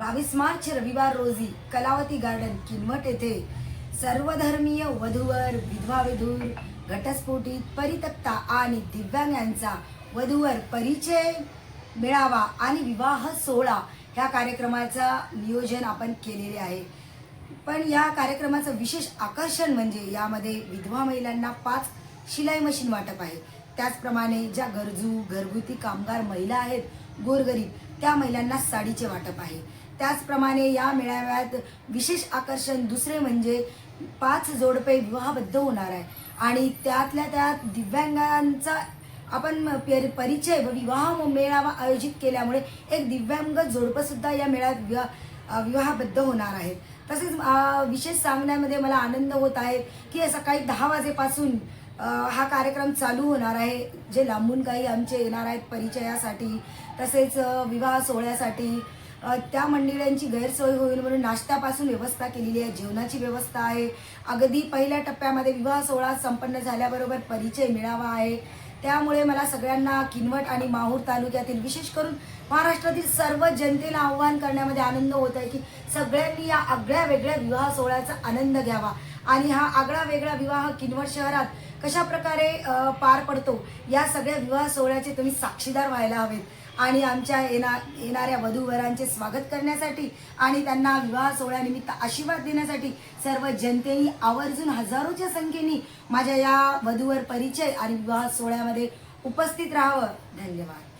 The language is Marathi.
22 मार्च रविवार रोजी कलावती गार्डन किनवट येथे सर्वधर्मीय वधूवर विधवा विधूर घटस्फोटित परित्यक्ता आणि दिव्यांगांचा वधूवर परिचय मेळावा आणि विवाह सोहळा ह्या कार्यक्रमाचा नियोजन आपण केलेले आहे। पण या कार्यक्रमाचं विशेष आकर्षण म्हणजे यामध्ये विधवा महिलांना 5 शिलाई मशीन वाटप आहे। त्याचप्रमाणे ज्या गरजू घरगुती कामगार महिला आहेत, गोरगरीब त्या महिलांना साडीचे वाटप आहे। त्याचप्रमाणे या मेळाव्यात विशेष आकर्षण दुसरे म्हणजे 5 जोडपे विवाहबद्ध होणार आहे आणि त्यातल्या त्यात दिव्यांगांचा आपण परिचय व विवाह मेळावा आयोजित केल्यामुळे एक दिव्यांग जोडपं सुद्धा या मेळाव्यात विवाहबद्ध होणार आहेत। तसेच विशेष सांगण्यामध्ये मला आनंद होत आहे की सकाळी 10 वाजेपासून हा कार्यक्रम चालू होणार आहे। जे लांबून काही आमचे येणार आहेत परिचयासाठी तसेच विवाह सोहळ्यासाठी त्या मंडळींची गैरसोय होईल म्हणून नाश्त्यापासून व्यवस्था केलेली आहे, जेवणाची व्यवस्था आहे। अगदी पहिल्या टप्प्यामध्ये विवाह सोहळा संपन्न झाल्याबरोबर परिचय मेळावा आहे। त्यामुळे मला सगळ्यांना किनवट आणि माहूर तालुक्यातील विशेष करून महाराष्ट्रातील सर्व जनतेला आव्हान करण्यामध्ये आनंद होत आहे की सगळ्यांनी या आगळ्या वेगळ्या विवाह सोहळ्याचा आनंद घ्यावा आणि हा आगळा वेगळा विवाह किनवट शहरात कशा प्रकारे पार पडतो या सगळ्या विवाह सोहळ्याचे तुम्ही साक्षीदार व्हायला हवेत आणि आमच्या येणाऱ्या वधूवरांचे स्वागत करण्यासाठी आणि त्यांना विवाह सोहळ्यानिमित्त आशीर्वाद देण्यासाठी सर्व जनतेने आवर्जून हजारोच्या संख्येने माझ्या या वधूवर परिचय आणि विवाह सोहळ्यामध्ये उपस्थित राहावं। धन्यवाद।